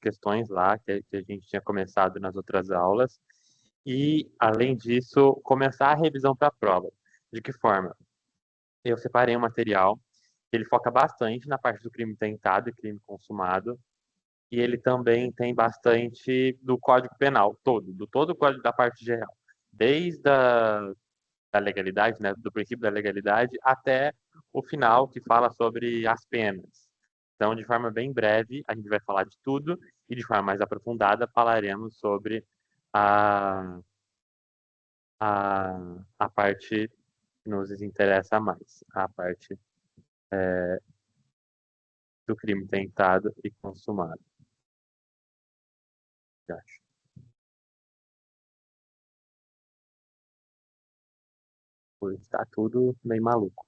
questões lá que a gente tinha começado nas outras aulas. E, além disso, começar a revisão para a prova. De que forma? Eu separei um material que ele foca bastante na parte do crime tentado e crime consumado, e ele também tem bastante do Código Penal todo, do todo o código da parte geral, desde da legalidade, né, do princípio da legalidade, até o final, que fala sobre as penas. Então, de forma bem breve, a gente vai falar de tudo, e de forma mais aprofundada, falaremos sobre a, a parte que nos interessa mais, a parte do crime tentado e consumado, eu acho. Por está tudo meio maluco.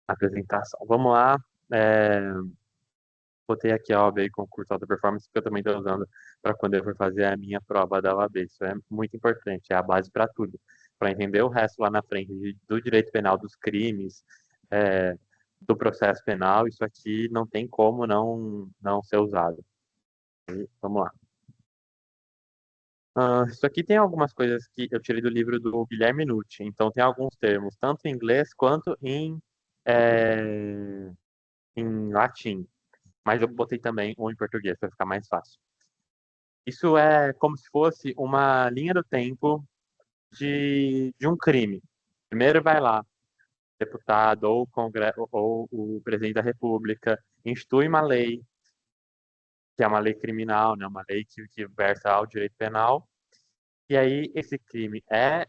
Apresentação. Vamos lá. É, botei aqui a OAB Concurso Alta Performance, que eu também estou usando para quando eu for fazer a minha prova da OAB. Isso é muito importante, é a base para tudo. Para entender o resto lá na frente do direito penal, dos crimes, é, do processo penal, isso aqui não tem como não ser usado. E vamos lá. Isso aqui tem algumas coisas que eu tirei do livro do Guilherme Nucci, então tem alguns termos, tanto em inglês quanto é, em latim. Mas eu botei também um em português para ficar mais fácil. Isso é como se fosse uma linha do tempo de um crime. Primeiro vai lá, deputado ou, ou o presidente da República institui uma lei, que é uma lei criminal, né, uma lei que versa ao direito penal, e aí esse crime é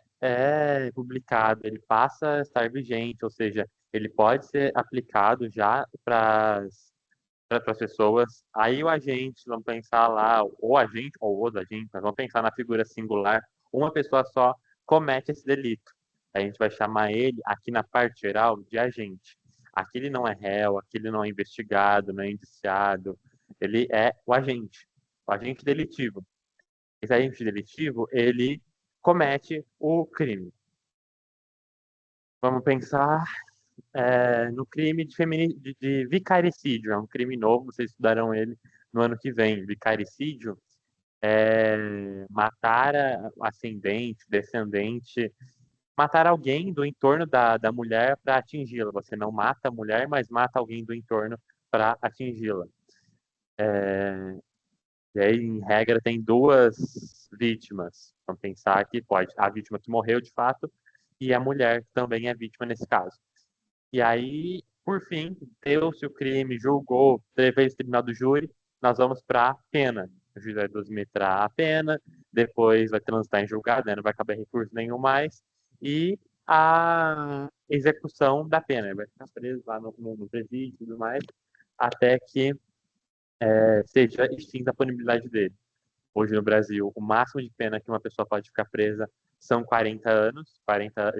publicado, ele passa a estar vigente, ou seja, ele pode ser aplicado já para as pessoas. Aí o agente, vamos pensar lá, o agente ou os agentes, mas vamos pensar na figura singular, uma pessoa só comete esse delito. A gente vai chamar ele, aqui na parte geral, de agente. Aqui ele não é réu, aqui ele não é investigado, não é indiciado, ele é o agente delitivo. Esse agente delitivo, ele comete o crime. Vamos pensar no crime de vicaricídio. É um crime novo, vocês estudarão ele no ano que vem. Vicaricídio é matar ascendente, descendente, matar alguém do entorno da mulher para atingi-la. Você não mata a mulher, mas mata alguém do entorno para atingi-la. E aí, em regra, tem duas vítimas. Vamos pensar que pode a vítima que morreu de fato e a mulher que também é vítima nesse caso. E aí, por fim, deu-se o crime, julgou, teve esse tribunal do júri, nós vamos para a pena. O juiz vai dosimetrar a pena, depois vai transitar em julgado, né? Não vai caber recurso nenhum mais, e a execução da pena. Vai ficar preso lá no presídio e tudo mais, até que seja extinta a punibilidade dele. Hoje no Brasil, o máximo de pena que uma pessoa pode ficar presa são 40 anos. 40,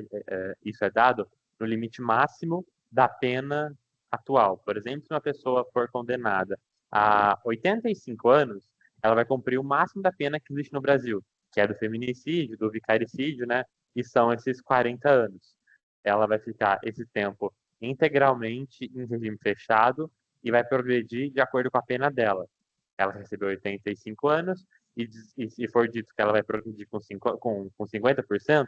isso é dado no limite máximo da pena atual. Por exemplo, se uma pessoa for condenada a 85 anos, ela vai cumprir o máximo da pena que existe no Brasil, que é do feminicídio, do vicaricídio, né? E são esses 40 anos. Ela vai ficar esse tempo integralmente em regime fechado e vai progredir de acordo com a pena dela. Ela recebeu 85 anos e se for dito que ela vai progredir com 50%,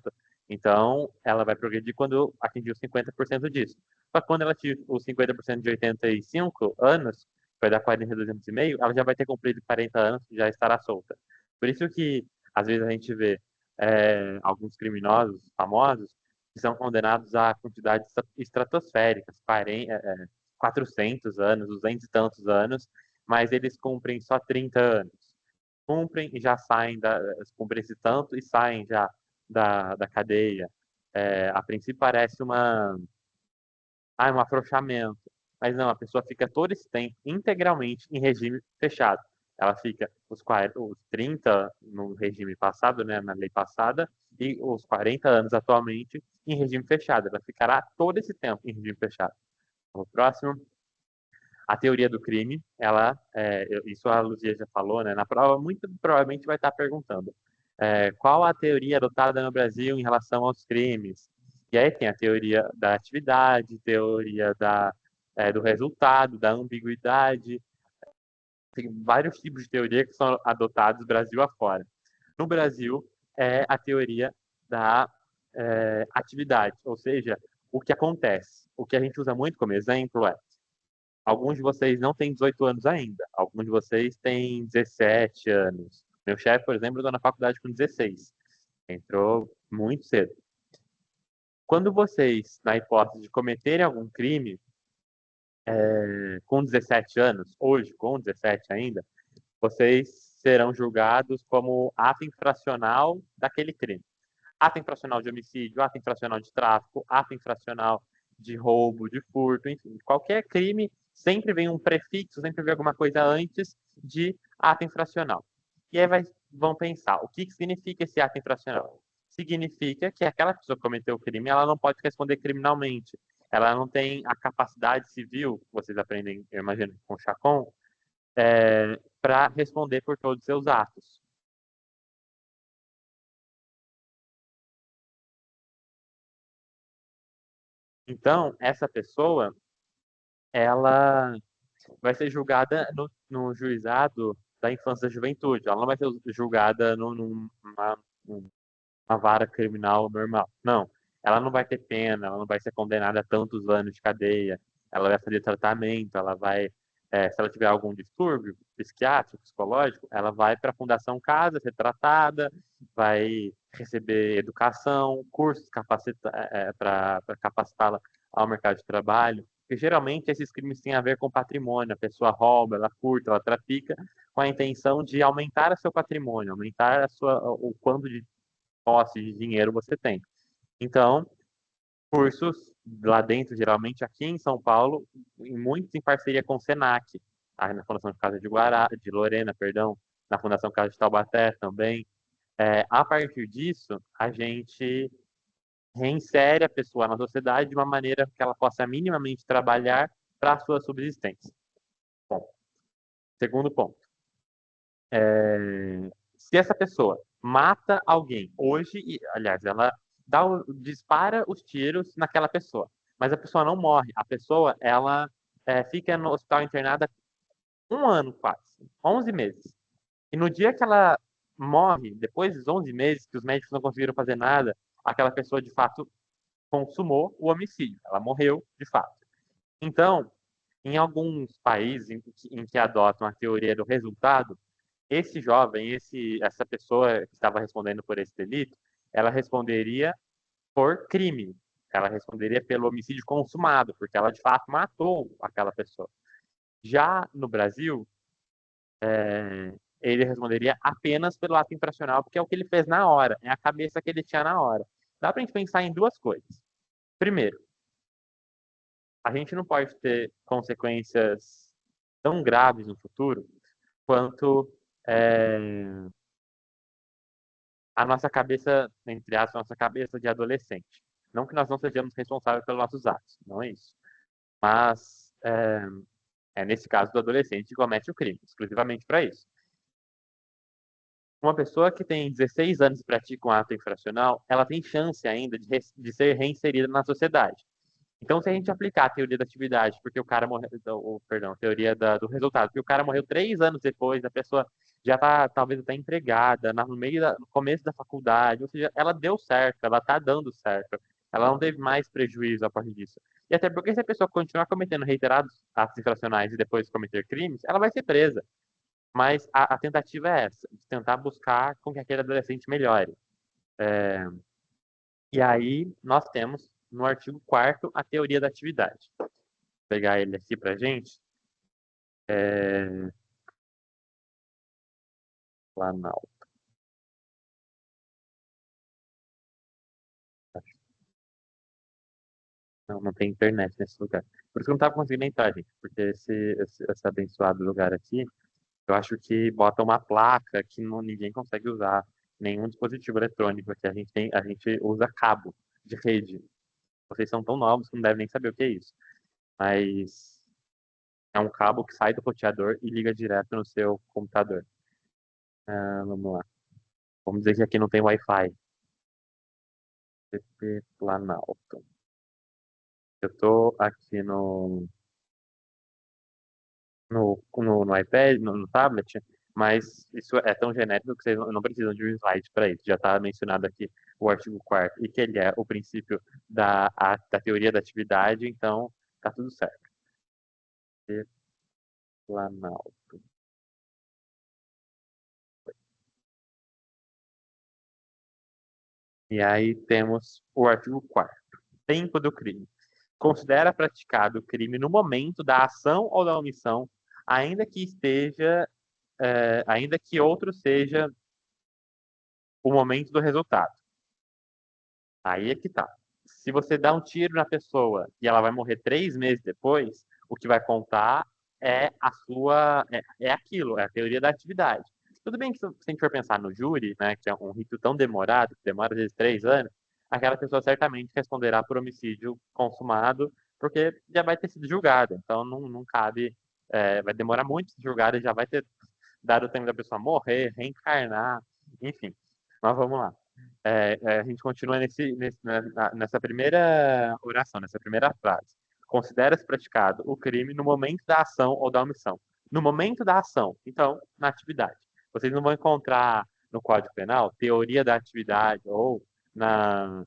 então ela vai progredir quando atingir os 50% disso. Só que quando ela atingir os 50% de 85 anos, vai dar 42 anos e meio, ela já vai ter cumprido 40 anos e já estará solta. Por isso que, às vezes, a gente vê alguns criminosos famosos que são condenados a quantidades estratosféricas, 400 anos, 200 e tantos anos, mas eles cumprem só 30 anos. Cumprem e já saem, cumprem esse tanto e saem já da cadeia. A princípio parece um afrouxamento, mas não, a pessoa fica todo esse tempo integralmente em regime fechado. Ela fica os 30 no regime passado, né, na lei passada, e os 40 anos atualmente em regime fechado. Ela ficará todo esse tempo em regime fechado. O próximo, a teoria do crime, isso a Luzia já falou, né? Na prova, muito provavelmente vai estar perguntando qual a teoria adotada no Brasil em relação aos crimes. E aí tem a teoria da atividade, teoria do resultado, da ambiguidade. Tem vários tipos de teoria que são adotados Brasil afora. No Brasil, é a teoria da atividade, ou seja, o que acontece. O que a gente usa muito como exemplo é: alguns de vocês não têm 18 anos ainda, alguns de vocês têm 17 anos. Meu chefe, por exemplo, entrou na faculdade com 16. Entrou muito cedo. Quando vocês, na hipótese de cometerem algum crime, com 17 anos, hoje com 17 ainda, vocês serão julgados como ato infracional daquele crime. Ato infracional de homicídio, ato infracional de tráfico, ato infracional de roubo, de furto, enfim, qualquer crime sempre vem um prefixo, sempre vem alguma coisa antes de ato infracional. E aí vão pensar, o que significa esse ato infracional? Significa que aquela pessoa que cometeu o crime, ela não pode responder criminalmente. Ela não tem a capacidade civil, vocês aprendem, eu imagino, com o Chacon, para responder por todos os seus atos. Então, essa pessoa, ela vai ser julgada no juizado da infância e da juventude. Ela não vai ser julgada numa vara criminal normal. Não. Ela não vai ter pena, ela não vai ser condenada a tantos anos de cadeia. Ela vai fazer tratamento, ela vai, se ela tiver algum distúrbio psiquiátrico, psicológico, ela vai para a Fundação Casa ser tratada, vai receber educação, cursos para capacitá-la ao mercado de trabalho. Porque geralmente esses crimes têm a ver com patrimônio. A pessoa rouba, ela furta, ela trafica com a intenção de aumentar o seu patrimônio, aumentar o quanto de posse de dinheiro você tem. Então, cursos lá dentro, geralmente aqui em São Paulo, muitos em parceria com o Senac, na Fundação de Casa de Lorena, perdão, na Fundação Casa de Taubaté também. A partir disso, a gente reinsere a pessoa na sociedade de uma maneira que ela possa minimamente trabalhar para a sua subsistência. Bom, segundo ponto. Se essa pessoa mata alguém hoje, aliás, ela dispara os tiros naquela pessoa, mas a pessoa não morre. A pessoa, ela fica no hospital internada 1 ano quase, 11 meses. E no dia que ela morre, depois dos 11 meses, que os médicos não conseguiram fazer nada, aquela pessoa de fato consumou o homicídio. Ela morreu de fato. Então, em alguns países em que adotam a teoria do resultado, esse jovem, essa pessoa que estava respondendo por esse delito, ela responderia por crime. Ela responderia pelo homicídio consumado, porque ela de fato matou aquela pessoa. Já no Brasil, ele responderia apenas pelo ato infracional, porque é o que ele fez na hora, é a cabeça que ele tinha na hora. Dá para a gente pensar em duas coisas. Primeiro, a gente não pode ter consequências tão graves no futuro quanto a nossa cabeça, entre aspas, a nossa cabeça de adolescente. Não que nós não sejamos responsáveis pelos nossos atos, não é isso. Mas nesse caso do adolescente que comete o crime, exclusivamente para isso. Uma pessoa que tem 16 anos e pratica um ato infracional, ela tem chance ainda de ser reinserida na sociedade. Então, se a gente aplicar a teoria da atividade, porque o cara morreu, perdão, a teoria do resultado, porque o cara morreu 3 anos depois, a pessoa já está talvez até empregada, no começo da faculdade, ou seja, ela deu certo, ela está dando certo, ela não teve mais prejuízo a partir disso. E até porque se a pessoa continuar cometendo reiterados atos infracionais e depois cometer crimes, ela vai ser presa. Mas a tentativa é essa, de tentar buscar com que aquele adolescente melhore. E aí nós temos no artigo 4º a teoria da atividade. Vou pegar ele aqui para gente. Planalto. Não, não tem internet nesse lugar. Por isso que eu não estava conseguindo entrar, gente. Porque esse abençoado lugar aqui, eu acho que bota uma placa que ninguém consegue usar nenhum dispositivo eletrônico aqui. A gente usa cabo de rede. Vocês são tão novos que não devem nem saber o que é isso. Mas é um cabo que sai do roteador e liga direto no seu computador. Vamos lá. Vamos dizer que aqui não tem Wi-Fi. PP Planalto. Eu tô aqui no no iPad, no tablet, mas isso é tão genérico que vocês não precisam de um slide para isso. Já está mencionado aqui o artigo 4º e que ele é o princípio da teoria da atividade, então tá tudo certo. Planalto. E aí temos o artigo 4º. Tempo do crime. Considera praticado o crime no momento da ação ou da omissão, ainda que esteja, ainda que outro seja o momento do resultado. Aí é que tá. Se você dá um tiro na pessoa e ela vai morrer 3 meses depois, o que vai contar é a sua. É aquilo, é a teoria da atividade. Tudo bem que se a gente for pensar no júri, né, que é um rito tão demorado, que demora às vezes 3 anos, aquela pessoa certamente responderá por homicídio consumado, porque já vai ter sido julgada. Então não cabe. Vai demorar muito de julgada, já vai ter dado o tempo da pessoa morrer, reencarnar, enfim. Mas vamos lá. A gente continua nessa primeira oração, nessa primeira frase. Considera-se praticado o crime no momento da ação ou da omissão. No momento da ação, então, na atividade. Vocês não vão encontrar no Código Penal teoria da atividade ou na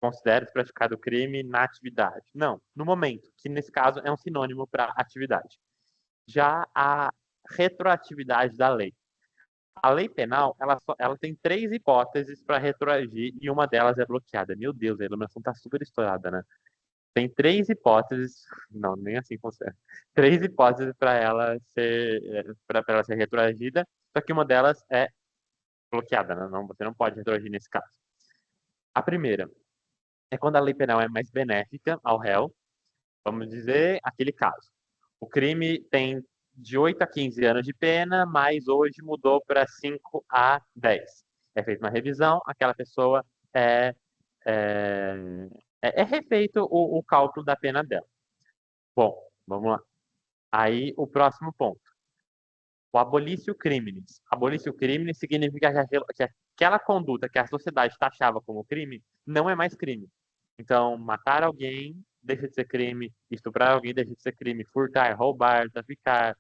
considera-se praticado o crime na atividade. Não, no momento, que nesse caso é um sinônimo para atividade. Já a retroatividade da lei. A lei penal, ela tem 3 hipóteses para retroagir e uma delas é bloqueada. Meu Deus, a iluminação está super estourada, né? Tem 3 hipóteses, não, nem assim funciona. 3 hipóteses para ela ser retroagida, só que uma delas é bloqueada, né? Não, você não pode retroagir nesse caso. A primeira é quando a lei penal é mais benéfica ao réu. Vamos dizer aquele caso. O crime tem de 8 a 15 anos de pena, mas hoje mudou para 5 a 10. É feita uma revisão, aquela pessoa é, é refeito o cálculo da pena dela. Bom, vamos lá. Aí o próximo ponto. O abolício criminis. Abolício criminis significa que aquela conduta que a sociedade taxava como crime não é mais crime. Então, matar alguém deixa de ser crime, estuprar alguém deixa de ser crime, furtar, roubar, traficar,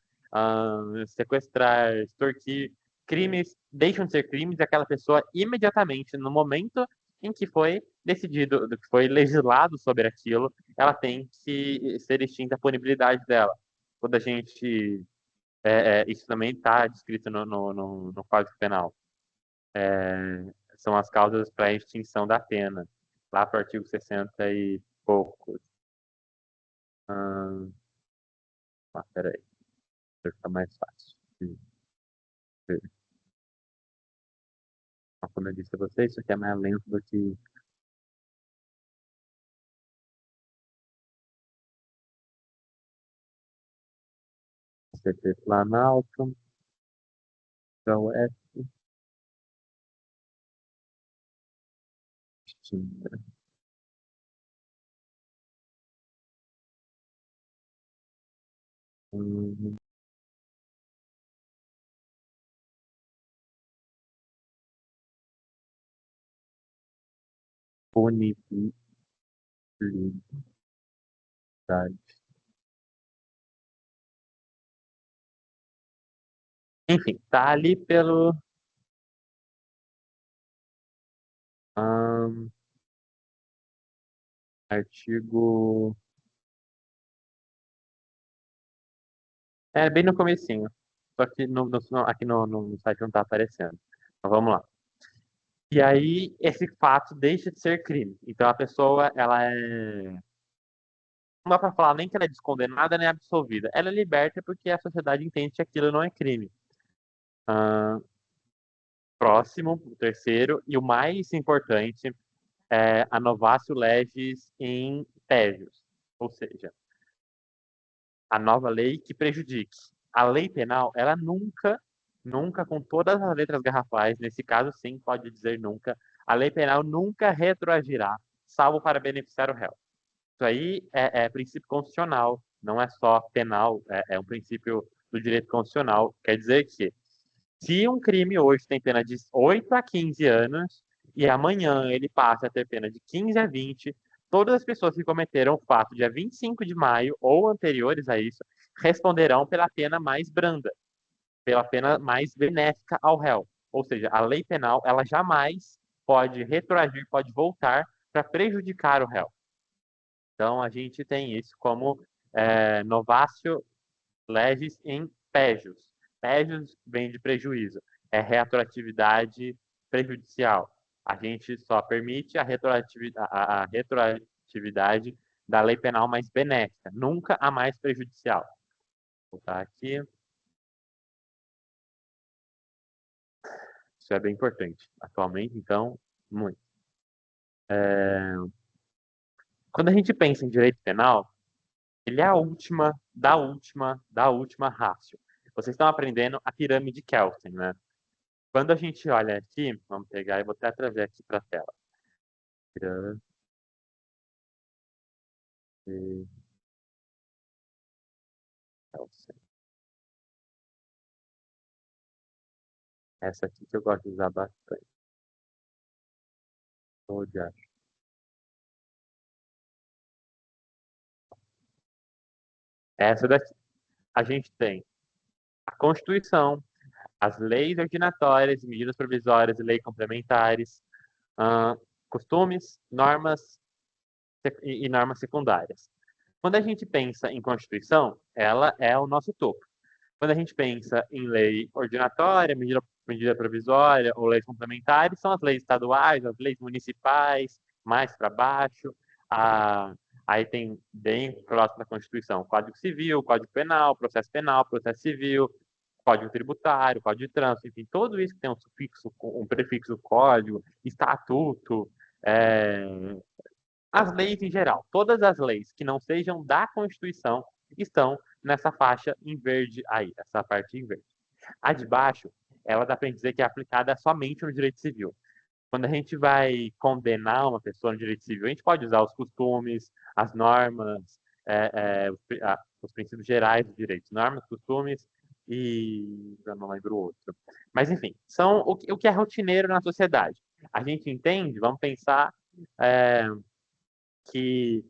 sequestrar, extorquir. Crimes deixam de ser crimes e aquela pessoa imediatamente, no momento em que foi decidido, que foi legislado sobre aquilo, ela tem que ser extinta a punibilidade dela. Quando a gente isso também está descrito no Código Penal. São as causas para extinção da pena, lá para o artigo 60 e poucos. Peraí, para ficar mais fácil. Como eu disse a vocês, isso aqui é mais lento do que CT Planalto, UF, extinta. Punibilidade. Enfim, tá ali pelo artigo. É bem no comecinho. Só que aqui no site não tá aparecendo. Mas vamos lá. E aí, esse fato deixa de ser crime. Então, a pessoa, ela é. Não dá pra falar nem que ela é descondenada nem absolvida. Ela é liberta porque a sociedade entende que aquilo não é crime. Ah, próximo, o terceiro, e o mais importante, é a novatio legis in tésios. Ou seja, a nova lei que prejudique. A lei penal, ela nunca, com todas as letras garrafais, nesse caso sim, pode dizer nunca, a lei penal nunca retroagirá, salvo para beneficiar o réu. Isso aí é princípio constitucional, não é só penal, é um princípio do direito constitucional. Quer dizer que, se um crime hoje tem pena de 8 a 15 anos, e amanhã ele passa a ter pena de 15 a 20, todas as pessoas que cometeram o fato dia 25 de maio ou anteriores a isso responderão pela pena mais branda, pela pena mais benéfica ao réu. Ou seja, a lei penal, ela jamais pode retroagir, pode voltar para prejudicar o réu. Então, a gente tem isso como novatio legis in pejus. Pejus vem de prejuízo, é retroatividade prejudicial. A gente só permite a retroatividade da lei penal mais benéfica, nunca a mais prejudicial. Vou botar aqui. Isso é bem importante. Atualmente, então, muito. Quando a gente pensa em direito penal, ele é a última, da última ratio. Vocês estão aprendendo a pirâmide Kelsen, né? Quando a gente olha aqui, vamos pegar e vou até trazer aqui para a tela. Pirâmide Kelsen. Essa aqui que eu gosto de usar bastante. Essa daqui. A gente tem a Constituição, as leis ordinatórias, medidas provisórias e leis complementares, costumes, normas e normas secundárias. Quando a gente pensa em Constituição, ela é o nosso topo. Quando a gente pensa em lei ordinatória, medida provisória ou leis complementares, são as leis estaduais, as leis municipais, mais para baixo. Aí tem bem próximo da Constituição, Código Civil, Código Penal, Processo Civil, Código Tributário, Código de Trânsito, enfim, tudo isso que tem um sufixo, um prefixo código, estatuto, as leis em geral, todas as leis que não sejam da Constituição estão nessa faixa em verde aí, essa parte em verde. A de baixo, ela dá para dizer que é aplicada somente no direito civil. Quando a gente vai condenar uma pessoa no direito civil, a gente pode usar os costumes, as normas, os princípios gerais do direito, normas, costumes e eu não lembro o outro. Mas enfim, são o que é rotineiro na sociedade. A gente entende, vamos pensar que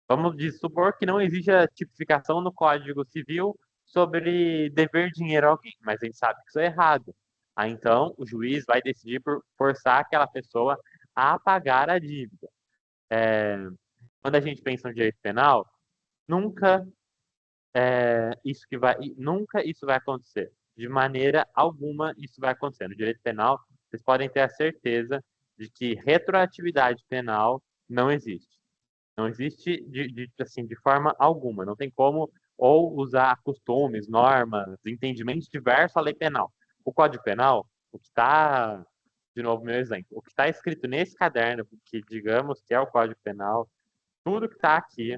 vamos supor que não exija tipificação no Código Civil sobre dever dinheiro a alguém, mas a gente sabe que isso é errado. Aí, então, o juiz vai decidir por forçar aquela pessoa a pagar a dívida. Quando a gente pensa no direito penal, nunca nunca isso vai acontecer. De maneira alguma isso vai acontecer. No direito penal, vocês podem ter a certeza de que retroatividade penal não existe. Não existe assim, de forma alguma. Não tem como ou usar costumes, normas, entendimentos diversos à lei penal. O Código Penal, o que está, de novo, meu exemplo, o que está escrito nesse caderno, que digamos que é o Código Penal, tudo que está aqui,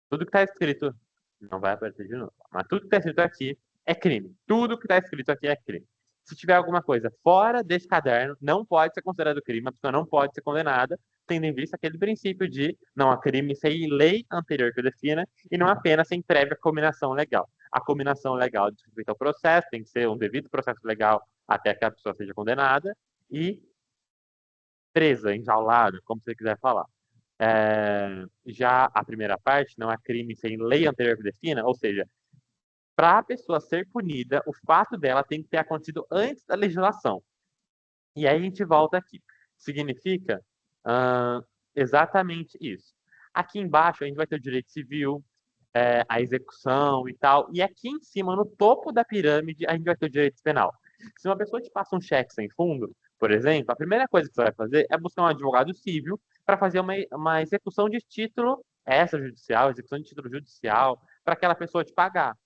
tudo que está escrito, não vai aparecer de novo, mas tudo que está escrito aqui é crime. Tudo que está escrito aqui é crime. Se tiver alguma coisa fora desse caderno, não pode ser considerado crime, a pessoa não pode ser condenada, tendo em vista aquele princípio de não há crime sem lei anterior que o defina e não apenas sem prévia combinação legal. A combinação legal diz respeito ao processo, tem que ser um devido processo legal até que a pessoa seja condenada e presa, enjaulada, como você quiser falar. Já a primeira parte, não há crime sem lei anterior que defina, ou seja, para a pessoa ser punida, o fato dela tem que ter acontecido antes da legislação. E aí a gente volta aqui. Significa exatamente isso. Aqui embaixo a gente vai ter o direito civil, a execução e tal. E aqui em cima, no topo da pirâmide, a gente vai ter o direito penal. Se uma pessoa te passa um cheque sem fundo, por exemplo, a primeira coisa que você vai fazer é buscar um advogado civil para fazer uma execução de título extrajudicial, execução de título judicial, para aquela pessoa te pagar.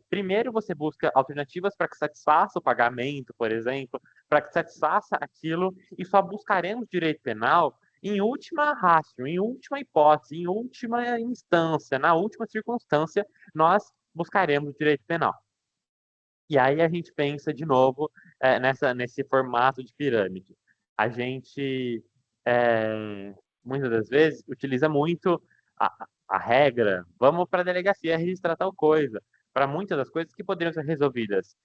Primeiro você busca alternativas para que satisfaça o pagamento, por exemplo, para que satisfaça aquilo, e só buscaremos direito penal em última ratio, em última hipótese, em última instância, na última circunstância, nós buscaremos direito penal. E aí a gente pensa de novo nesse formato de pirâmide. A gente, muitas das vezes, utiliza muito a regra, vamos para a delegacia registrar tal coisa, para muitas das coisas que poderiam ser resolvidas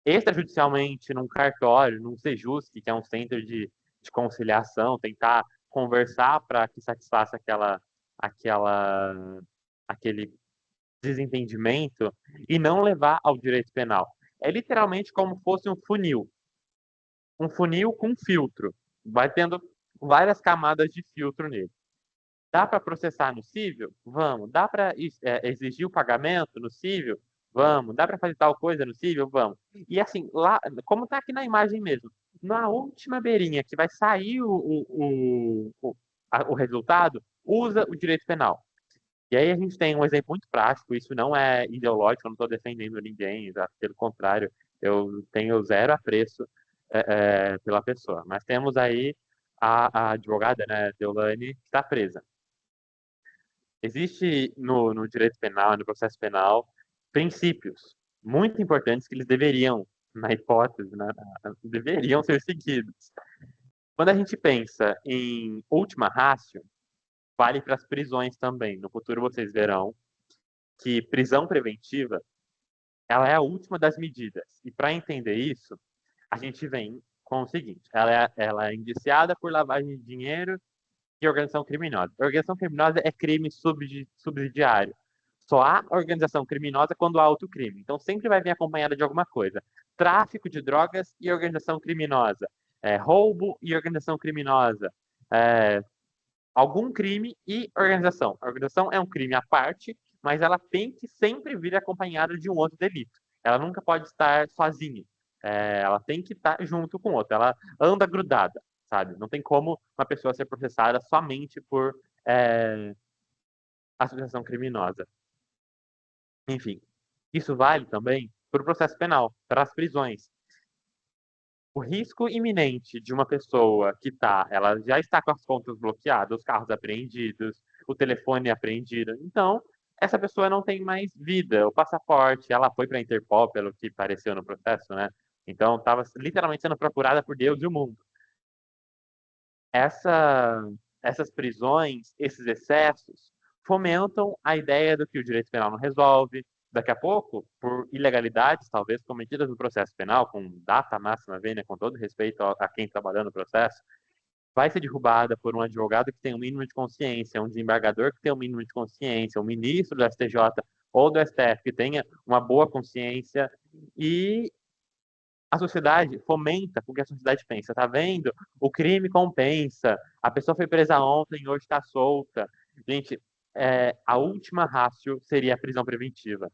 extrajudicialmente num cartório, num Sejusc, que é um centro de conciliação, tentar conversar para que satisfaça aquela, aquele desentendimento e não levar ao direito penal. É literalmente como fosse um funil com filtro. Vai tendo várias camadas de filtro nele. Dá para processar no cível? Vamos. Dá para exigir o pagamento no cível? Vamos. Dá para fazer tal coisa no cível? Vamos. E assim, lá, como está aqui na imagem mesmo, na última beirinha que vai sair o resultado, usa o direito penal. E aí a gente tem um exemplo muito prático, isso não é ideológico, eu não estou defendendo ninguém, pelo contrário, eu tenho zero apreço pela pessoa. Mas temos aí a advogada, né, Deolane, que está presa. Existe no direito penal, no processo penal, princípios muito importantes que eles deveriam, na hipótese, né, deveriam ser seguidos. Quando a gente pensa em última ratio, vale para as prisões também. No futuro vocês verão que prisão preventiva ela é a última das medidas. E para entender isso, a gente vem com o seguinte: ela é indiciada por lavagem de dinheiro e organização criminosa. Organização criminosa é crime subsidiário. Só há organização criminosa quando há outro crime. Então sempre vai vir acompanhada de alguma coisa. Tráfico de drogas e organização criminosa. Roubo e organização criminosa. Algum crime e organização. A organização é um crime à parte, mas ela tem que sempre vir acompanhada de um outro delito. Ela nunca pode estar sozinha. Ela tem que estar junto com outro. Ela anda grudada, sabe? Não tem como uma pessoa ser processada somente por associação criminosa. Enfim, isso vale também para o processo penal, para as prisões. O risco iminente de uma pessoa ela já está com as contas bloqueadas, os carros apreendidos, o telefone apreendido. Então, essa pessoa não tem mais vida. O passaporte, ela foi para a Interpol, pelo que pareceu no processo, né? Então, estava literalmente sendo procurada por Deus e o mundo. Essas prisões, esses excessos, fomentam a ideia do que o direito penal não resolve. Daqui a pouco, por ilegalidades, talvez cometidas no processo penal, com data máxima vênia, com todo respeito a quem trabalha no processo, vai ser derrubada por um advogado que tem um mínimo de consciência, um desembargador que tem um mínimo de consciência, um ministro do STJ ou do STF que tenha uma boa consciência, e a sociedade fomenta o que a sociedade pensa. Tá vendo? O crime compensa. A pessoa foi presa ontem, hoje está solta. Gente, a última ratio seria a prisão preventiva.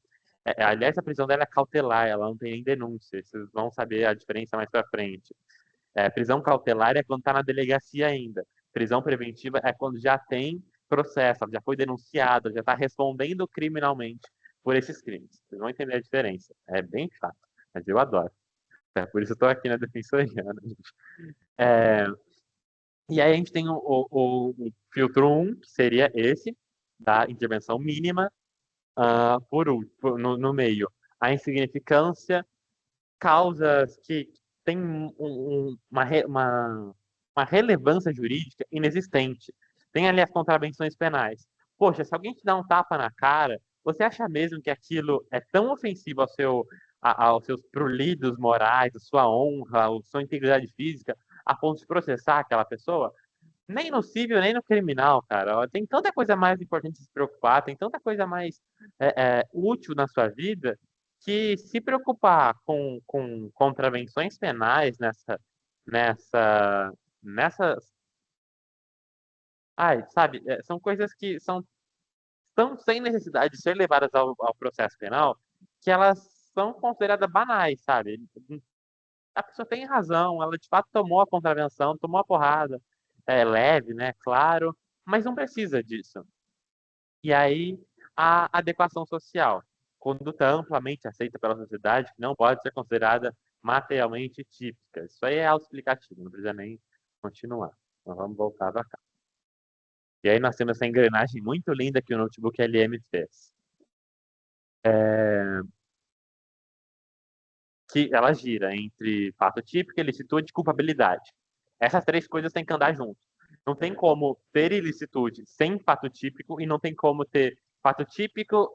Aliás, a prisão dela é cautelar, ela não tem nem denúncia. Vocês vão saber a diferença mais para frente. Prisão cautelar é quando está na delegacia ainda. Prisão preventiva é quando já tem processo, já foi denunciada, já está respondendo criminalmente por esses crimes. Vocês vão entender a diferença. É bem chato, mas eu adoro. Por isso eu estou aqui na Defensoria, né, gente? E aí a gente tem o filtro 1, que seria esse, da intervenção mínima, no meio. A insignificância, causas que têm uma relevância jurídica inexistente. Tem ali as contravenções penais. Poxa, se alguém te dá um tapa na cara, você acha mesmo que aquilo é tão ofensivo aos seus pruridos morais, à sua honra, à sua integridade física, a ponto de processar aquela pessoa? Nem no civil, nem no criminal, cara. Tem tanta coisa mais importante de se preocupar, tem tanta coisa mais útil na sua vida, que se preocupar com contravenções penais nessa, nessas. Ai, sabe, são coisas que são tão sem necessidade de ser levadas ao processo penal que elas são consideradas banais, sabe? A pessoa tem razão, ela de fato tomou a contravenção, tomou a porrada, leve, né? Claro, mas não precisa disso. E aí, a adequação social, conduta amplamente aceita pela sociedade, que não pode ser considerada materialmente típica. Isso aí é autoexplicativo, não precisa nem continuar. Então, vamos voltar para cá. E aí nós temos essa engrenagem muito linda que o Notebook LM fez. Que ela gira entre fato típico, ilicitude e culpabilidade. Essas três coisas têm que andar junto. Não tem como ter ilicitude sem fato típico e não tem como ter fato típico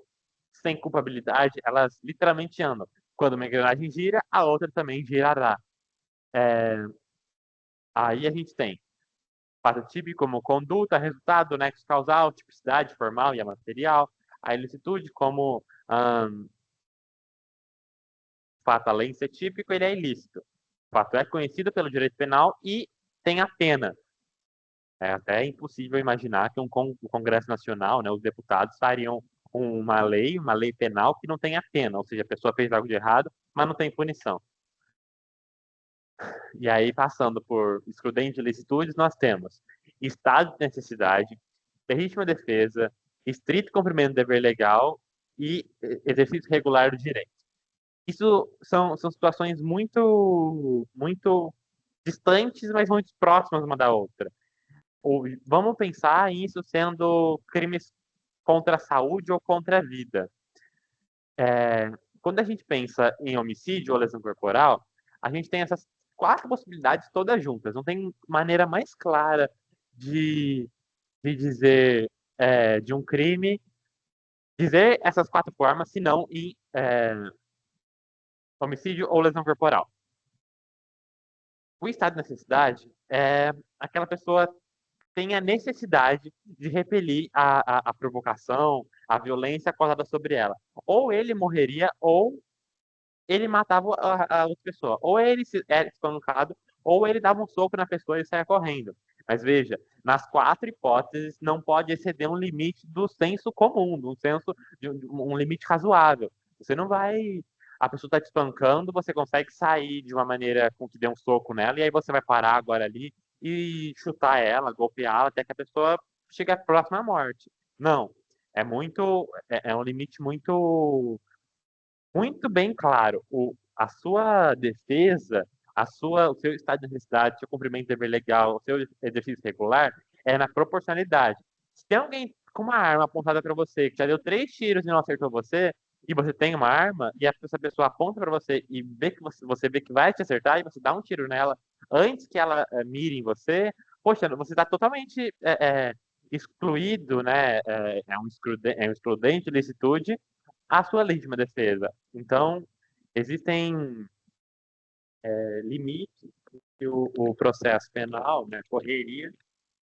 sem culpabilidade. Elas literalmente andam. Quando uma engrenagem gira, a outra também girará. Aí a gente tem Fato típico como conduta, resultado, nexo causal, tipicidade formal e material. A ilicitude como fato, além de ser típico, ele é ilícito. O fato é conhecido pelo direito penal e tem a pena. É até impossível imaginar que o Congresso Nacional, né, os deputados fariam uma lei penal que não tenha pena, ou seja, a pessoa fez algo de errado, mas não tem punição. E aí, passando por excludente de ilicitudes, nós temos estado de necessidade, legítima defesa, estrito cumprimento do dever legal e exercício regular do direito. Isso são situações muito distantes, mas muito próximas uma da outra. Vamos pensar isso sendo crimes contra a saúde ou contra a vida. Quando a gente pensa em homicídio ou lesão corporal, a gente tem essas 4 possibilidades todas juntas. Não tem maneira mais clara de dizer de um crime, dizer essas 4 formas, senão em homicídio ou lesão corporal. O estado de necessidade é aquela pessoa tem a necessidade de repelir a provocação, a violência causada sobre ela. Ou ele morreria, ou ele matava a outra pessoa. Ou ele era espancado, ou ele dava um soco na pessoa e saia correndo. Mas veja, nas 4 hipóteses, não pode exceder um limite do senso comum, um limite razoável. Você não vai. A pessoa está te espancando, você consegue sair de uma maneira com que dê um soco nela, e aí você vai parar agora ali e chutar ela, golpeá-la, até que a pessoa chegue próxima à morte. Não. É um limite muito bem claro. A sua defesa, o seu estado de necessidade, o seu cumprimento de dever legal, o seu exercício regular é na proporcionalidade. Se tem alguém com uma arma apontada para você, que já deu 3 tiros e não acertou você, e você tem uma arma, e essa pessoa aponta para você e vê que você vê que vai te acertar, e você dá um tiro nela antes que ela mire em você, poxa, você está totalmente excluído, né? É um excludente de licitude a sua legítima defesa. Então, existem limites que o processo penal, né, correria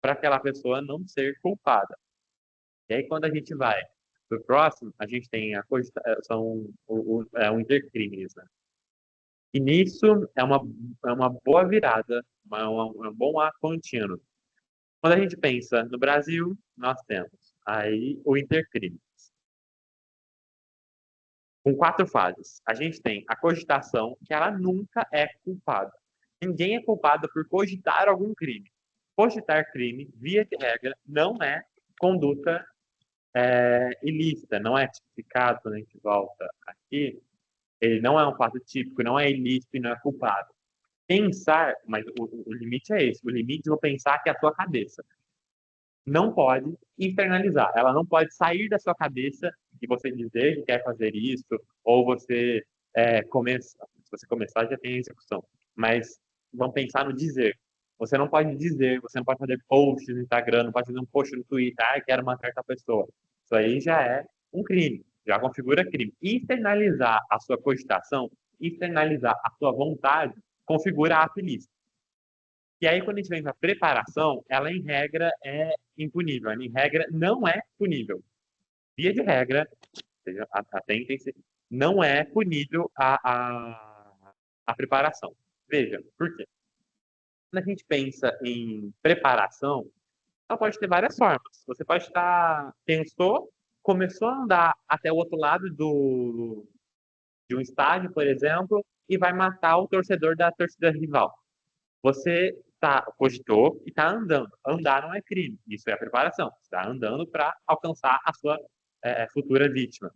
para aquela pessoa não ser culpada. E aí, quando a gente vai para o próximo, a gente tem um intercrimes, né? E nisso é uma boa virada, um bom ar contínuo. Quando a gente pensa no Brasil, nós temos aí o intercrime, com 4 fases. A gente tem a cogitação, que ela nunca é culpada. Ninguém é culpado por cogitar algum crime. Cogitar crime, via de regra, não é conduta ilícita, não é tipificado quando a gente volta aqui. Ele não é um fato típico, não é ilícito e não é culpado. Pensar, mas o limite é esse, o limite de eu pensar que é a tua cabeça. Não pode internalizar, ela não pode sair da sua cabeça e você dizer que quer fazer isso, ou você começar. Se você começar, já tem a execução. Mas vamos pensar no dizer. Você não pode dizer, você não pode fazer posts no Instagram, não pode fazer um post no Twitter, quero matar essa pessoa. Isso aí já é um crime, já configura crime. Internalizar a sua cogitação, internalizar a sua vontade, configura ato ilícito. E aí, quando a gente vem para preparação, ela, em regra, é impunível. Ela, em regra, não é punível. Via de regra, atentem-se, não é punível a preparação. Veja, por quê? Quando a gente pensa em preparação, ela pode ter várias formas. Você pode estar, pensou, começou a andar até o outro lado de um estádio, por exemplo, e vai matar o torcedor da torcida rival. Você cogitou e está andando. Andar não é crime, isso é a preparação. Você está andando para alcançar a sua futura vítima.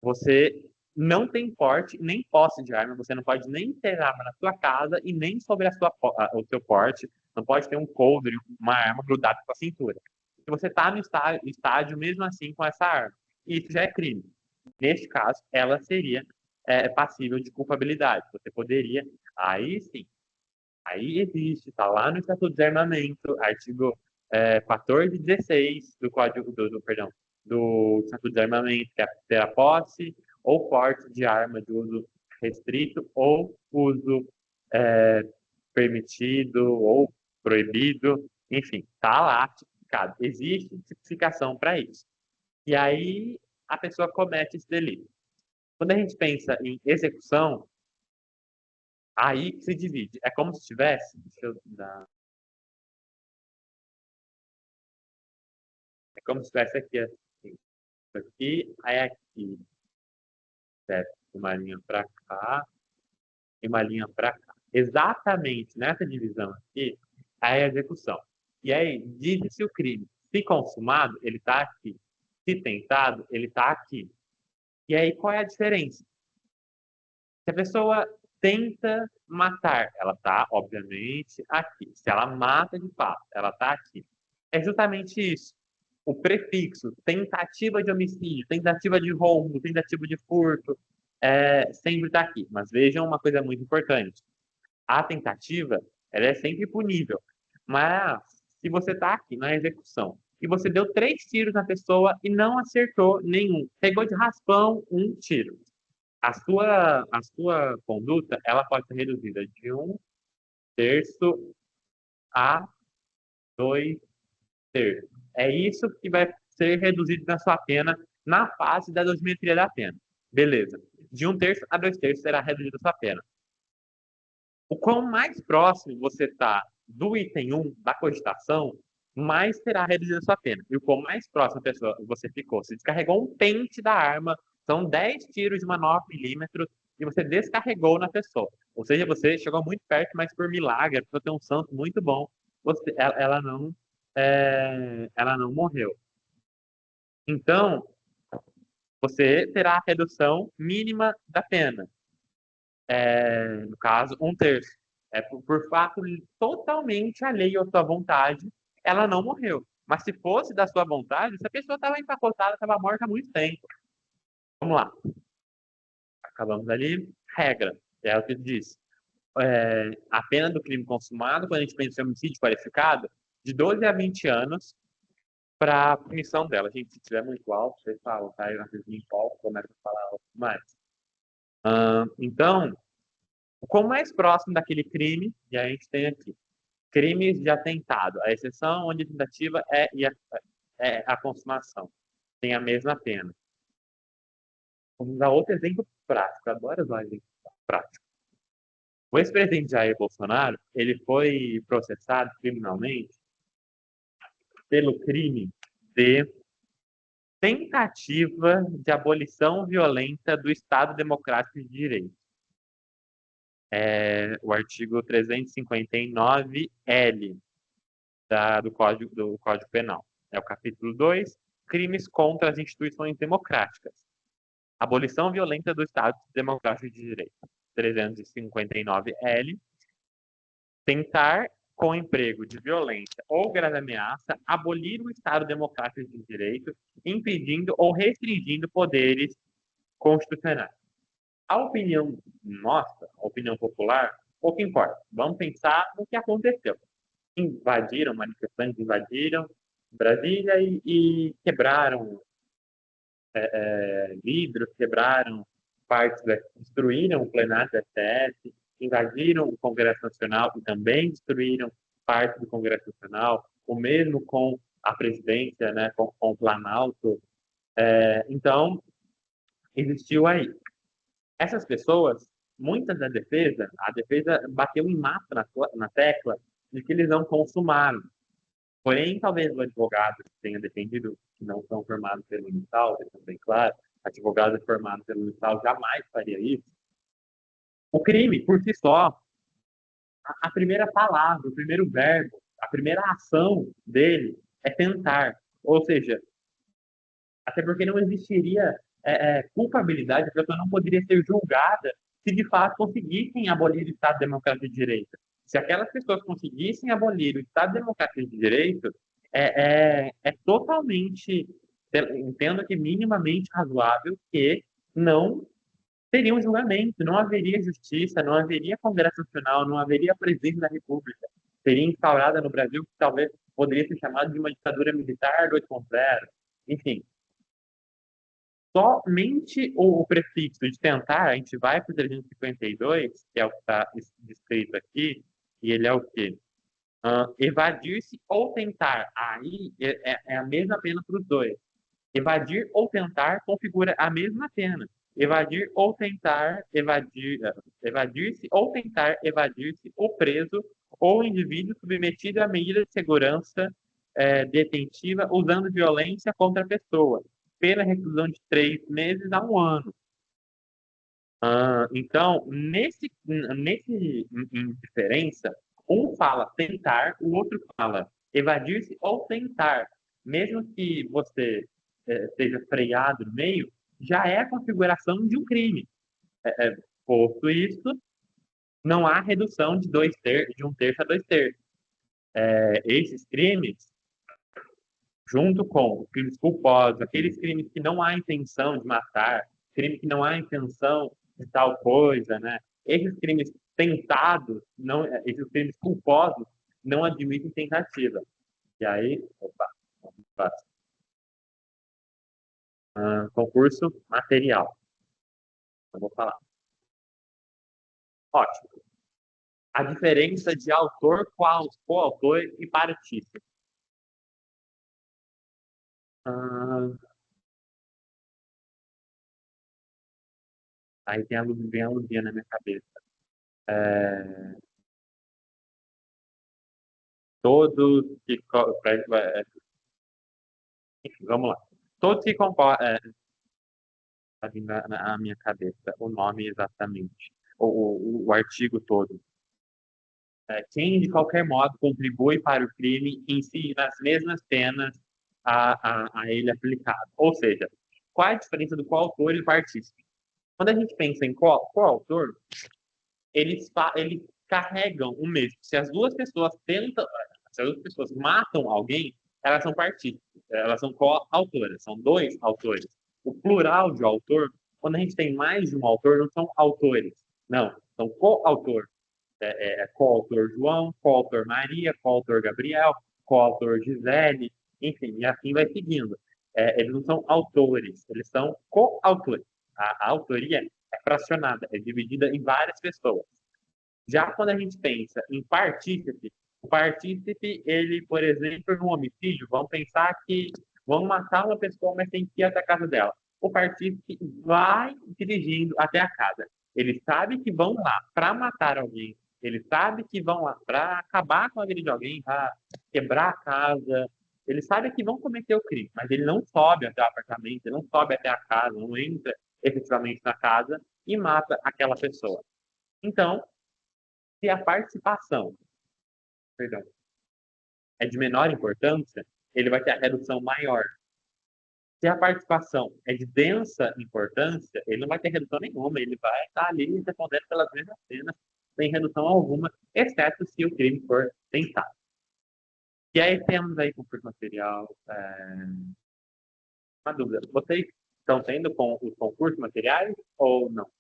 Você não tem porte nem posse de arma, você não pode nem ter arma na sua casa e nem sobre o seu porte. Não pode ter um coldre, uma arma grudada com a cintura. Se você está no estádio, mesmo assim, com essa arma, isso já é crime. Neste caso, ela seria passível de culpabilidade. Você poderia, aí sim, aí existe, está lá no Estatuto de Armamento, artigo 14 e 16 do Código perdão, do Estatuto de Armamento, que é ter a posse ou porte de arma de uso restrito ou uso permitido ou proibido, enfim, tá lá tipificado. Existe tipificação para isso. E aí a pessoa comete esse delito. Quando a gente pensa em execução, aí que se divide. É como se tivesse, deixa eu dar, é como se tivesse aqui, assim, isso aqui, aí aqui, certo? Uma linha para cá e uma linha para cá. Exatamente nessa divisão aqui, é a execução. E aí, diz-se o crime. Se consumado, ele está aqui. Se tentado, ele está aqui. E aí, qual é a diferença? Se a pessoa tenta matar, ela está, obviamente, aqui. Se ela mata de fato, ela está aqui. É justamente isso. O prefixo, tentativa de homicídio, tentativa de roubo, tentativa de furto, sempre está aqui. Mas vejam uma coisa muito importante. A tentativa, ela é sempre punível. Mas, se você está aqui na execução e você deu 3 tiros na pessoa e não acertou nenhum, pegou de raspão um tiro, a sua conduta, ela pode ser reduzida de 1/3 a 2/3. É isso que vai ser reduzido na sua pena na fase da dosimetria da pena. Beleza. De 1/3 a 2/3 será reduzida a sua pena. O quão mais próximo você está do item 1, da cogitação, mais será reduzida a sua pena. E o quão mais próximo a pessoa você ficou, você descarregou um pente da arma, são 10 tiros de uma 9mm, e você descarregou na pessoa. Ou seja, você chegou muito perto, mas por milagre, a pessoa tem um santo muito bom, ela não morreu. Então, você terá a redução mínima da pena. No caso, 1/3. Por fato totalmente alheio à sua vontade, ela não morreu. Mas se fosse da sua vontade, essa pessoa estava empacotada, estava morta há muito tempo. Vamos lá. Acabamos ali. Regra. É o que diz. A pena do crime consumado, quando a gente pensa em homicídio qualificado, de 12 a 20 anos para a punição dela. Gente, se tiver muito alto, vocês falam, tá? Eu às vezes me empolgo, começo a falar alto mais. Então, o quão mais próximo daquele crime, e a gente tem aqui, crimes de atentado, a exceção onde a tentativa é a consumação, tem a mesma pena. Vamos dar outro exemplo prático, adoro usar exemplo prático. O ex-presidente Jair Bolsonaro, ele foi processado criminalmente pelo crime de tentativa de abolição violenta do Estado Democrático de Direito. O artigo 359-L do Código Penal. É o capítulo 2, crimes contra as instituições democráticas. Abolição violenta do Estado Democrático de Direito. 359-L. Tentar, com emprego de violência ou grave ameaça, abolir o Estado Democrático de Direito, impedindo ou restringindo poderes constitucionais. A opinião nossa, a opinião popular, pouco importa. Vamos pensar no que aconteceu. Manifestantes invadiram Brasília e quebraram vidros, quebraram partes, destruíram o plenário da STF, invadiram o Congresso Nacional e também destruíram parte do Congresso Nacional, o mesmo com a presidência, né, com o Planalto. Então, existiu aí. Essas pessoas, muitas da defesa, a defesa bateu em massa na tecla de que eles não consumaram. Porém, talvez o advogado que tenha defendido, que não são formados pelo Unisal, deixando bem claro, advogado formado pelo Unisal jamais faria isso. O crime, por si só, a primeira palavra, o primeiro verbo, a primeira ação dele é tentar. Ou seja, até porque não existiria culpabilidade, a pessoa não poderia ser julgada se de fato conseguissem abolir o Estado Democrático de Direito. Se aquelas pessoas conseguissem abolir o Estado Democrático de Direito, é totalmente, entendo que minimamente razoável que não teria um julgamento, não haveria justiça, não haveria Congresso Nacional, não haveria presidente da República. Seria instaurada no Brasil que talvez poderia ser chamada de uma ditadura militar 2.0. Enfim, somente o prefixo de tentar, a gente vai para o 352, que é o que está descrito aqui, e ele é o quê? Evadir-se ou tentar. Aí é a mesma pena para os dois. Evadir ou tentar configura a mesma pena. Evadir ou tentar evadir-se ou tentar evadir-se o preso ou o indivíduo submetido à medida de segurança detentiva usando violência contra a pessoa. Pena reclusão de 3 meses a 1 ano. Então, nesse em diferença, um fala tentar, o outro fala evadir-se ou tentar. Mesmo que você seja freado no meio, já é a configuração de um crime. Posto isso, não há redução de 1/3 a 2/3. Esses crimes, junto com crimes culposos, aqueles crimes que não há intenção de matar, crime que não há intenção de tal coisa, né? Esses crimes tentados, não, esses crimes culposos não admitem tentativa. E aí, opa, opa, concurso material. Eu vou falar. Ótimo. A diferença de autor, coautor e partícipe. Ah, aí vem a luzinha na minha cabeça. É, todos que. Vamos lá. Todos que concordam. Tá vindo na minha cabeça o nome exatamente. O artigo todo. Quem, de qualquer modo, contribui para o crime incide nas mesmas penas a ele aplicado. Ou seja, qual é a diferença do coautor e do partícipe? Quando a gente pensa em coautor, eles carregam o mesmo. Se as duas pessoas matam alguém, elas são partícipes, elas são coautoras, são dois autores. O plural de autor, quando a gente tem mais de um autor, não são autores, não, são coautor. Coautor João, coautor Maria, coautor Gabriel, coautor Gisele, enfim, e assim vai seguindo. Eles não são autores, eles são coautores. A autoria é fracionada, é dividida em várias pessoas. Já quando a gente pensa em partícipe, o partícipe, ele, por exemplo, no homicídio, vamos pensar que vão matar uma pessoa, mas tem que ir até a casa dela. O partícipe vai dirigindo até a casa. Ele sabe que vão lá para matar alguém. Ele sabe que vão lá para acabar com a vida de alguém, para quebrar a casa. Ele sabe que vão cometer o crime, mas ele não sobe até o apartamento, ele não sobe até a casa, não entra efetivamente na casa e mata aquela pessoa. Então, se a participação, perdão, é de menor importância, ele vai ter a redução maior. Se a participação é de densa importância, ele não vai ter redução nenhuma, ele vai estar ali respondendo pelas mesmas penas, sem redução alguma, exceto se o crime for tentado. E aí temos aí concurso material, uma dúvida, vocês estão tendo com os concursos materiais ou não?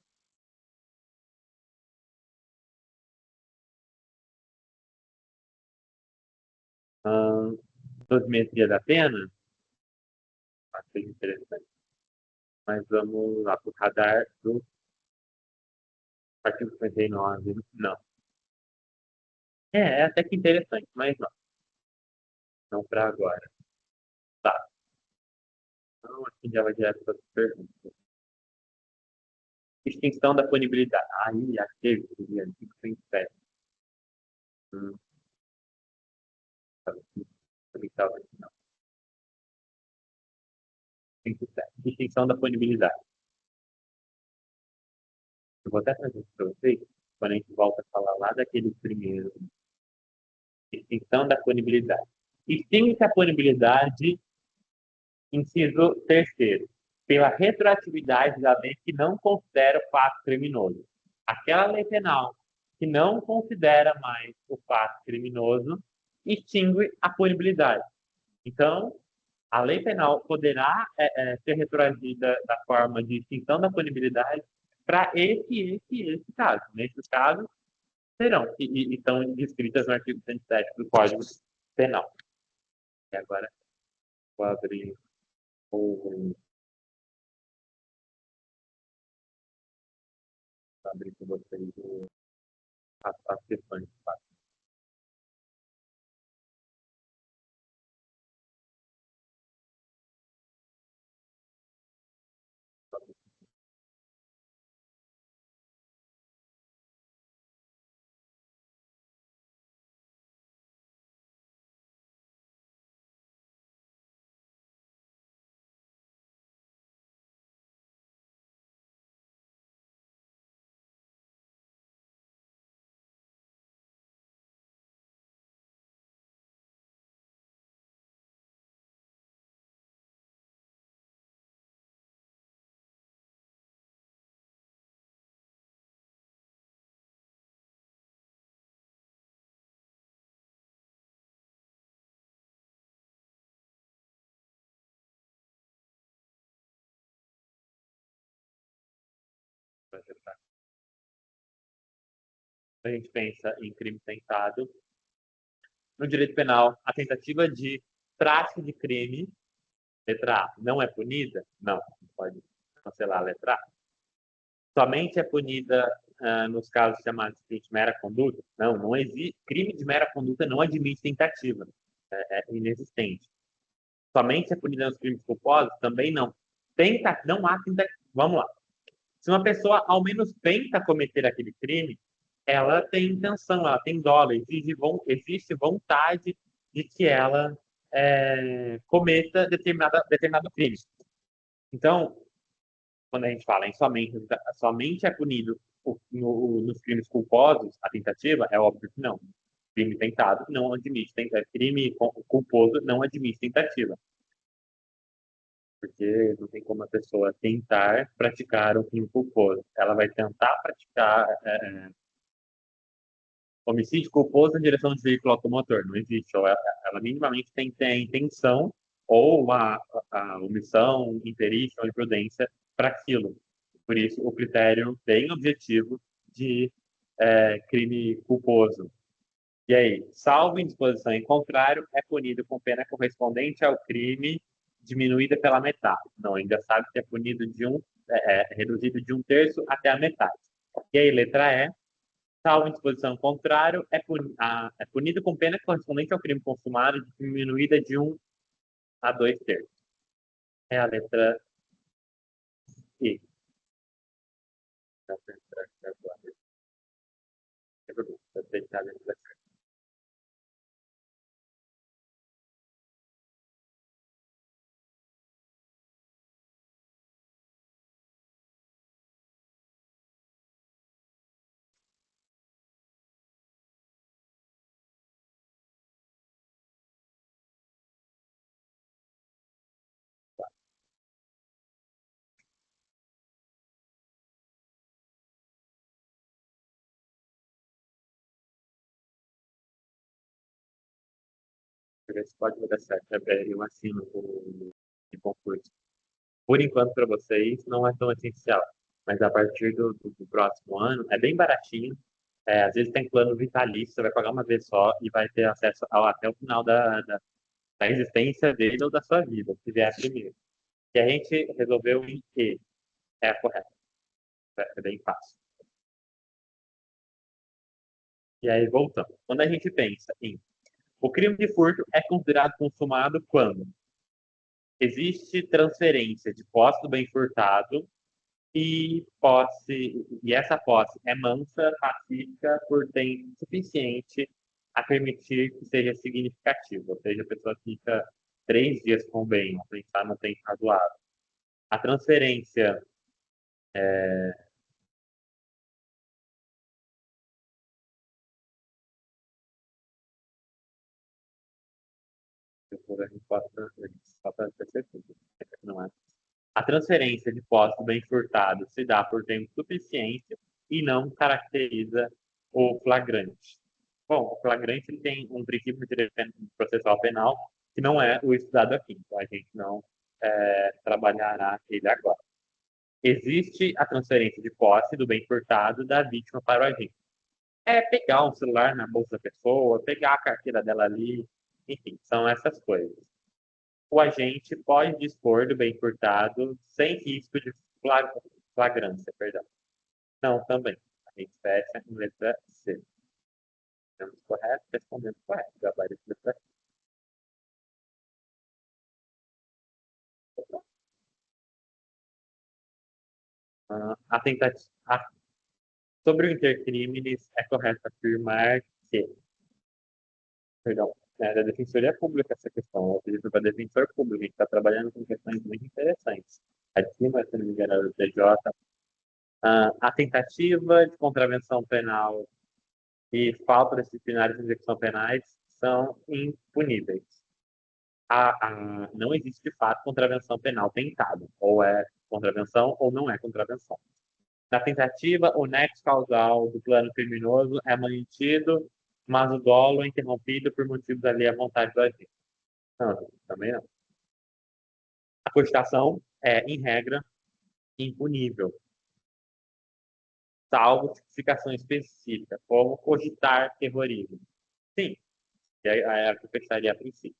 2 meses da pena? Achei interessante. Mas vamos lá para o radar do artigo 59. Não. É até que interessante, mas não. Não para agora. Tá. Então, aqui já vai direto para as perguntas. Extinção da punibilidade. Aí, aquele artigo 107. Hum, também estava aqui, não. 107. Extinção da punibilidade. Eu vou até trazer isso para vocês, quando a gente volta a falar lá daquele primeiro. Extinção da punibilidade. Extingue-se a punibilidade, inciso terceiro, pela retroatividade da lei que não considera o fato criminoso. Aquela lei penal que não considera mais o fato criminoso extingue a punibilidade. Então, a lei penal poderá ser retroagida da forma de extinção da punibilidade para esse caso. Nesses casos, serão, e estão descritas no artigo 107 do Código Penal. E agora, vou abrir o abrir com vocês as questões. Tá? A gente pensa em crime tentado. No direito penal, a tentativa de prática de crime, letra A, não é punida? Não, pode cancelar a letra A. Somente é punida nos casos chamados de mera conduta? Não, não existe. Crime de mera conduta não admite tentativa, é inexistente. Somente é punida nos crimes culposos? Também não. Não há tentativa. Vamos lá. Se uma pessoa ao menos tenta cometer aquele crime, ela tem intenção, ela tem dolo, existe vontade de que ela cometa determinado crime. Então, quando a gente fala em somente é punido nos crimes culposos, a tentativa, é óbvio que não. Crime tentado não admite, crime culposo não admite tentativa. Porque não tem como a pessoa tentar praticar um crime culposo. Ela vai tentar praticar homicídio culposo na direção de veículo automotor. Não existe. Ou ela minimamente tem a intenção ou a omissão, interícia ou imprudência para aquilo. Por isso, o critério bem objetivo de crime culposo. E aí, salvo em disposição em contrário, é punido com pena correspondente ao crime diminuída pela metade. Não, ainda sabe que é punido reduzido de 1/3 até a metade. E aí, letra E, salvo em disposição em contrário, é punido com pena correspondente ao crime consumado diminuída de 1 a 2/3. É a letra E. Esse pode dar certo. Eu assino o concurso. Por enquanto, para vocês, não é tão essencial. Mas a partir do próximo ano, é bem baratinho. Às vezes tem plano vitalício, você vai pagar uma vez só e vai ter acesso até o final da existência dele ou da sua vida, se vier primeiro. E a gente resolveu em E. É a correta. É bem fácil. E aí, voltando. Quando a gente pensa em o crime de furto é considerado consumado quando existe transferência de posse do bem furtado e essa posse é mansa, pacífica, por tempo suficiente a permitir que seja significativo, ou seja, a pessoa fica 3 dias com o bem, pensar no tempo razoável. A transferência a resposta só para ter certeza, não é? A transferência de posse do bem furtado se dá por tempo suficiente e não caracteriza o flagrante. Bom, o flagrante ele tem um princípio de direito processual penal que não é o estudado aqui, então a gente não trabalhará ele agora. Existe a transferência de posse do bem furtado da vítima para o agente. É pegar um celular na bolsa da pessoa, pegar a carteira dela ali, enfim, são essas coisas. O agente pode dispor do bem furtado sem risco de flagrância, perdão. Não, também. A gente fecha em letra C. Estamos correto, respondendo correto. Gabarito letra C. A tentativa. Sobre o intercrimes, é correto afirmar que, perdão, é da Defensoria Pública essa questão. Eu pedi para o defensor público, a gente está trabalhando com questões muito interessantes. Acima, se não me engano, do TJ, a tentativa de contravenção penal e falta disciplinares de execução penais são impuníveis. Não existe, de fato, contravenção penal tentada. Ou é contravenção ou não é contravenção. Na tentativa, o nexo causal do plano criminoso é mantido, mas o dolo é interrompido por motivos ali à vontade do agente. Não, também não. A cogitação é, em regra, impunível. salvo tipificação específica, como cogitar terrorismo. Sim, é a que eu pensaria a princípio.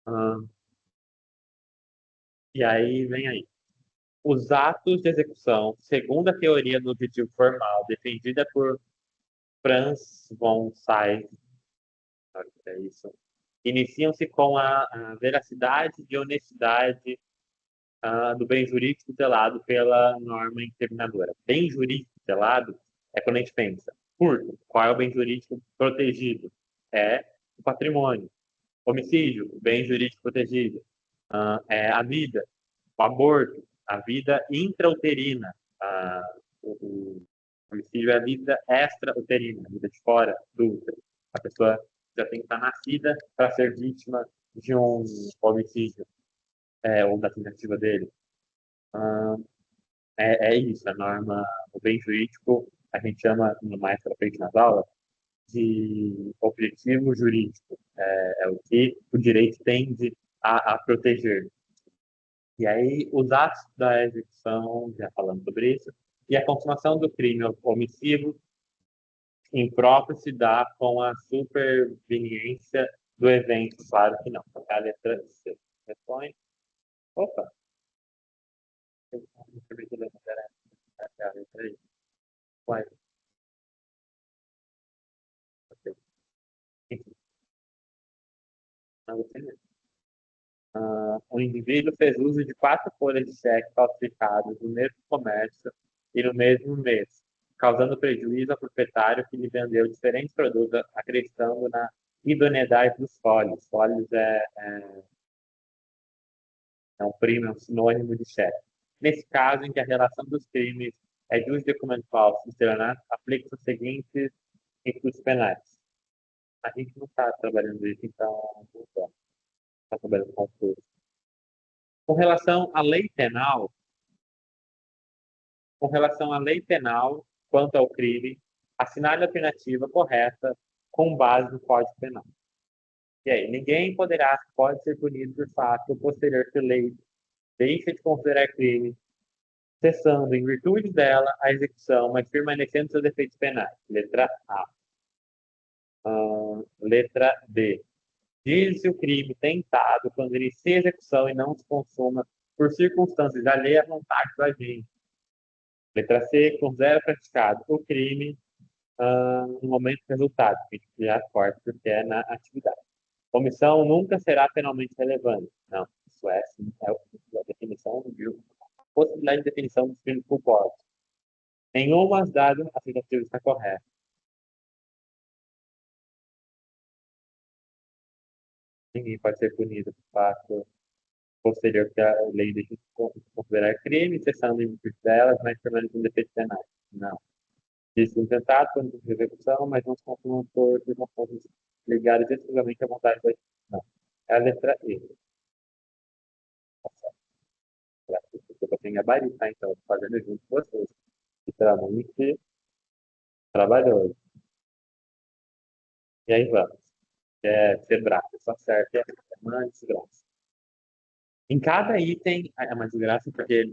Ah, e aí vem aí. Os atos de execução, segundo a teoria do objetivo formal defendida por Franz von Sais, acho que é isso, iniciam-se com a veracidade e honestidade do bem jurídico tutelado pela norma incriminadora. Bem jurídico tutelado é quando a gente pensa, furto, qual é o bem jurídico protegido? É o patrimônio. Homicídio, bem jurídico protegido. É a vida, o aborto, a vida intrauterina. O homicídio é a vida extrauterina, a vida de fora do útero. A pessoa já tem que estar nascida para ser vítima de um homicídio, ou da tentativa dele. Ah, é isso, a norma, o bem jurídico, a gente chama mais para frente nas aulas de objetivo jurídico. É o que o direito tende a proteger. E aí, os atos da execução, já falando sobre isso, e a consumação do crime omissivo impróprio se dá com a superveniência do evento, claro que não. A letra C. Responde. Opa, eu não percebi que era a letra I. Uai, ok. Enfim, não gostei mesmo. O indivíduo fez uso de 4 folhas de cheque falsificadas no mesmo comércio e no mesmo mês, causando prejuízo ao proprietário que lhe vendeu diferentes produtos, acreditando na idoneidade dos folhos. Folhos é um primo, é um sinônimo de cheque. Nesse caso, em que a relação dos crimes é de uso de documento falso e estelionato, aplica-se os seguintes institutos penais. A gente não está trabalhando isso, então não está trabalhando com tudo. Com relação à lei penal, Com relação à lei penal, quanto ao crime, assinale a alternativa correta com base no Código Penal. E aí, ninguém pode ser punido por fato posterior que a lei deixa de considerar crime, cessando, em virtude dela, a execução, mas permanecendo seus efeitos penais. Letra A. Letra B. Diz-se o crime tentado quando inicia a execução e não se consuma por circunstâncias alheias à vontade do agente. Letra C. Considera praticado o crime no momento do resultado, que a gente já corta porque é na atividade. Omissão nunca será penalmente relevante. Não, isso é, sim, é a definição de possibilidade de definição dos crimes culposos. Nenhuma das dadas afirmativas está correta. Ninguém pode ser punido por fato posterior que a lei deixa de considerar crime, cessando em virtude delas, mas permanecendo defeitos penais. Não. Diz um tentado quando de execução, mas não se consuma por circunstâncias ligadas exclusivamente à vontade do agente. Não. É a letra E. Eu tenho gabarito, tá? Então, eu tô fazendo junto com vocês. Literalmente trabalhoso. E aí vamos. Ser bravo, só certo é uma desgraça. Em cada item é uma desgraça, porque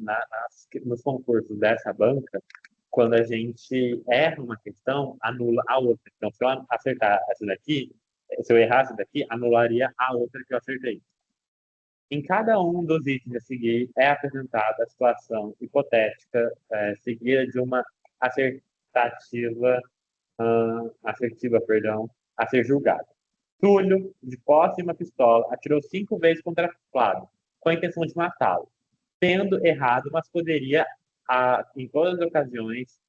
nos concursos dessa banca, quando a gente erra uma questão, anula a outra. Então, se eu acertar essa daqui, se eu errar essa daqui, anularia a outra que eu acertei. Em cada um dos itens a seguir é apresentada a situação hipotética seguida de uma assertativa, assertiva, perdão, a ser julgada. Túlio, de posse de uma pistola, atirou 5 vezes contra Flávio, com a intenção de matá-lo, tendo errado, mas poderia, em todas as ocasiões,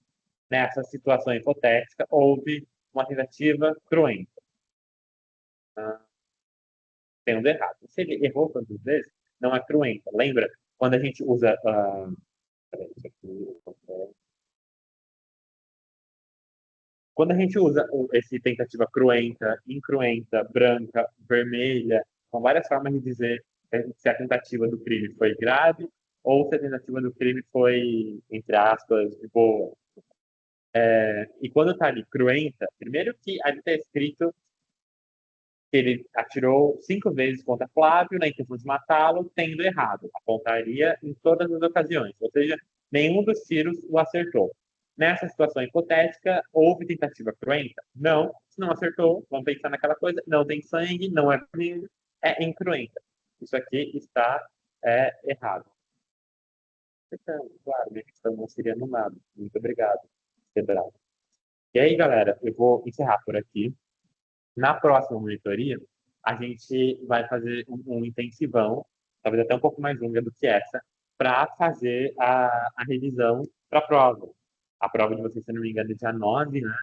nessa situação hipotética, houve uma tentativa cruenta. Ah, tendo errado. Se ele errou tantas vezes, não é cruenta. Lembra quando a gente usa. Quando a gente usa esse tentativa cruenta, incruenta, branca, vermelha, são várias formas de dizer se a tentativa do crime foi grave ou se a tentativa do crime foi, entre aspas, de boa. E quando está ali cruenta, primeiro que ali está escrito que ele atirou 5 vezes contra Flávio na intenção de matá-lo, tendo errado. Apontaria em todas as ocasiões. Ou seja, nenhum dos tiros o acertou. Nessa situação hipotética, houve tentativa cruenta? Não. Se não acertou, vamos pensar naquela coisa. Não tem sangue, não é vermelho, é incruenta. Isso aqui está errado. Então, claro, minha questão não seria anulada. Muito obrigado, Sebrado. E aí, galera, eu vou encerrar por aqui. Na próxima monitoria, a gente vai fazer um intensivão, talvez até um pouco mais longa do que essa, para fazer a revisão para a prova. A prova de vocês, se não me engano, é dia 9, né?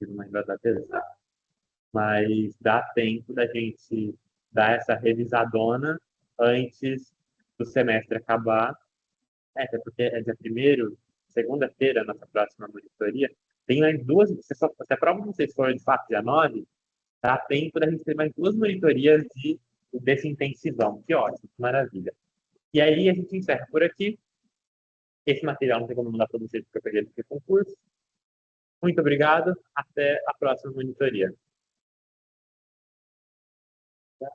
Não lembro a data exata. Mas dá tempo da gente dar essa revisadona antes do semestre acabar. Até porque é dia primeiro, segunda-feira, a nossa próxima monitoria. Tem mais duas. Se a prova de vocês for de fato dia 9, dá tempo da gente ter mais duas monitorias desse intensivão. Que ótimo, que maravilha. E aí a gente encerra por aqui. Esse material não tem como mandar para vocês porque eu peguei ele para concurso. Muito obrigado. Até a próxima monitoria. Tá?